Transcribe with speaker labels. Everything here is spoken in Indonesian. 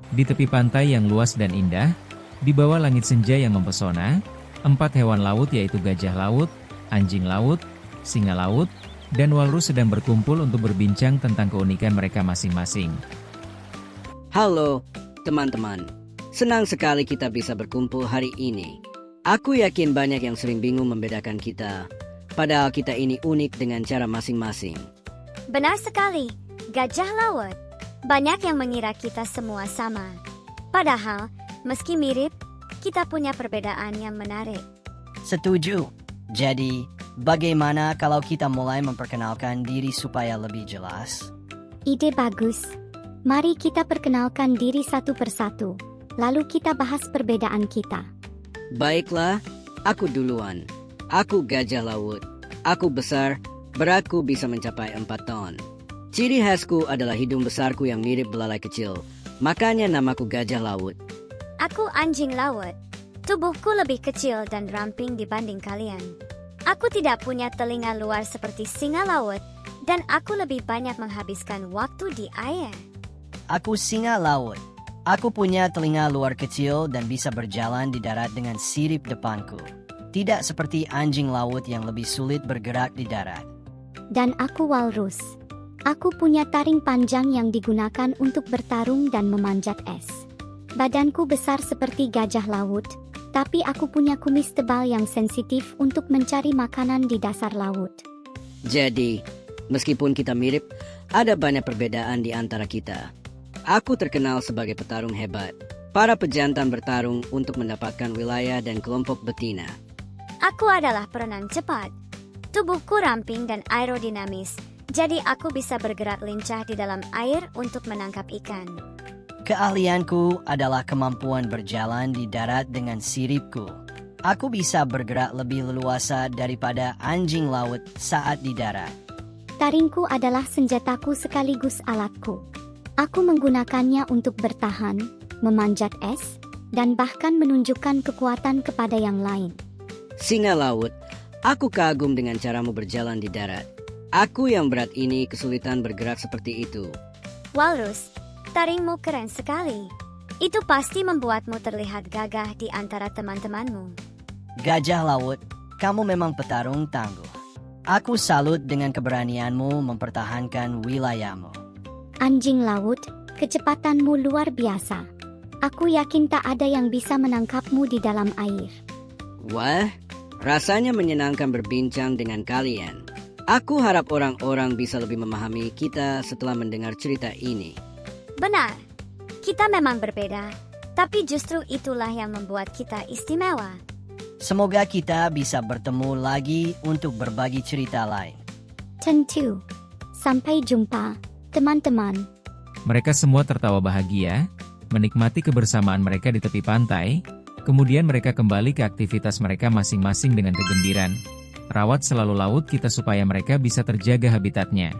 Speaker 1: Di tepi pantai yang luas dan indah, di bawah langit senja yang mempesona, 4 hewan laut yaitu gajah laut, anjing laut, singa laut, dan walrus sedang berkumpul untuk berbincang tentang keunikan mereka masing-masing.
Speaker 2: Halo, teman-teman. Senang sekali kita bisa berkumpul hari ini. Aku yakin banyak yang sering bingung membedakan kita, padahal kita ini unik dengan cara masing-masing.
Speaker 3: Benar sekali, gajah laut. Banyak yang mengira kita semua sama. Padahal, meski mirip, kita punya perbedaan yang menarik.
Speaker 4: Setuju. Jadi, bagaimana kalau kita mulai memperkenalkan diri supaya lebih jelas?
Speaker 5: Ide bagus. Mari kita perkenalkan diri satu persatu, lalu kita bahas perbedaan kita.
Speaker 2: Baiklah, aku duluan. Aku gajah laut. Aku besar, beratku bisa mencapai 4 ton. Ciri khasku adalah hidung besarku yang mirip belalai kecil. Makanya namaku gajah laut.
Speaker 3: Aku anjing laut. Tubuhku lebih kecil dan ramping dibanding kalian. Aku tidak punya telinga luar seperti singa laut, dan aku lebih banyak menghabiskan waktu di air.
Speaker 4: Aku singa laut. Aku punya telinga luar kecil dan bisa berjalan di darat dengan sirip depanku. Tidak seperti anjing laut yang lebih sulit bergerak di darat.
Speaker 5: Dan aku walrus. Aku punya taring panjang yang digunakan untuk bertarung dan memanjat es. Badanku besar seperti gajah laut, tapi aku punya kumis tebal yang sensitif untuk mencari makanan di dasar laut.
Speaker 2: Jadi, meskipun kita mirip, ada banyak perbedaan di antara kita. Aku terkenal sebagai petarung hebat. Para pejantan bertarung untuk mendapatkan wilayah dan kelompok betina.
Speaker 3: Aku adalah perenang cepat. Tubuhku ramping dan aerodinamis, jadi aku bisa bergerak lincah di dalam air untuk menangkap ikan.
Speaker 4: Keahlianku adalah kemampuan berjalan di darat dengan siripku. Aku bisa bergerak lebih leluasa daripada anjing laut saat di darat.
Speaker 5: Taringku adalah senjataku sekaligus alatku. Aku menggunakannya untuk bertahan, memanjat es, dan bahkan menunjukkan kekuatan kepada yang lain.
Speaker 2: Singa laut, aku kagum dengan caramu berjalan di darat. Aku yang berat ini kesulitan bergerak seperti itu.
Speaker 3: Walrus, taringmu keren sekali. Itu pasti membuatmu terlihat gagah di antara teman-temanmu.
Speaker 4: Gajah laut, kamu memang petarung tangguh. Aku salut dengan keberanianmu mempertahankan wilayahmu.
Speaker 5: Anjing laut, kecepatanmu luar biasa. Aku yakin tak ada yang bisa menangkapmu di dalam air.
Speaker 2: Wah, rasanya menyenangkan berbincang dengan kalian. Aku harap orang-orang bisa lebih memahami kita setelah mendengar cerita ini.
Speaker 3: Benar, kita memang berbeda, tapi justru itulah yang membuat kita istimewa.
Speaker 4: Semoga kita bisa bertemu lagi untuk berbagi cerita lain.
Speaker 5: Tentu. Sampai jumpa, teman-teman.
Speaker 1: Mereka semua tertawa bahagia, menikmati kebersamaan mereka di tepi pantai, kemudian mereka kembali ke aktivitas mereka masing-masing dengan kegembiraan. Rawat selalu laut kita supaya mereka bisa terjaga habitatnya.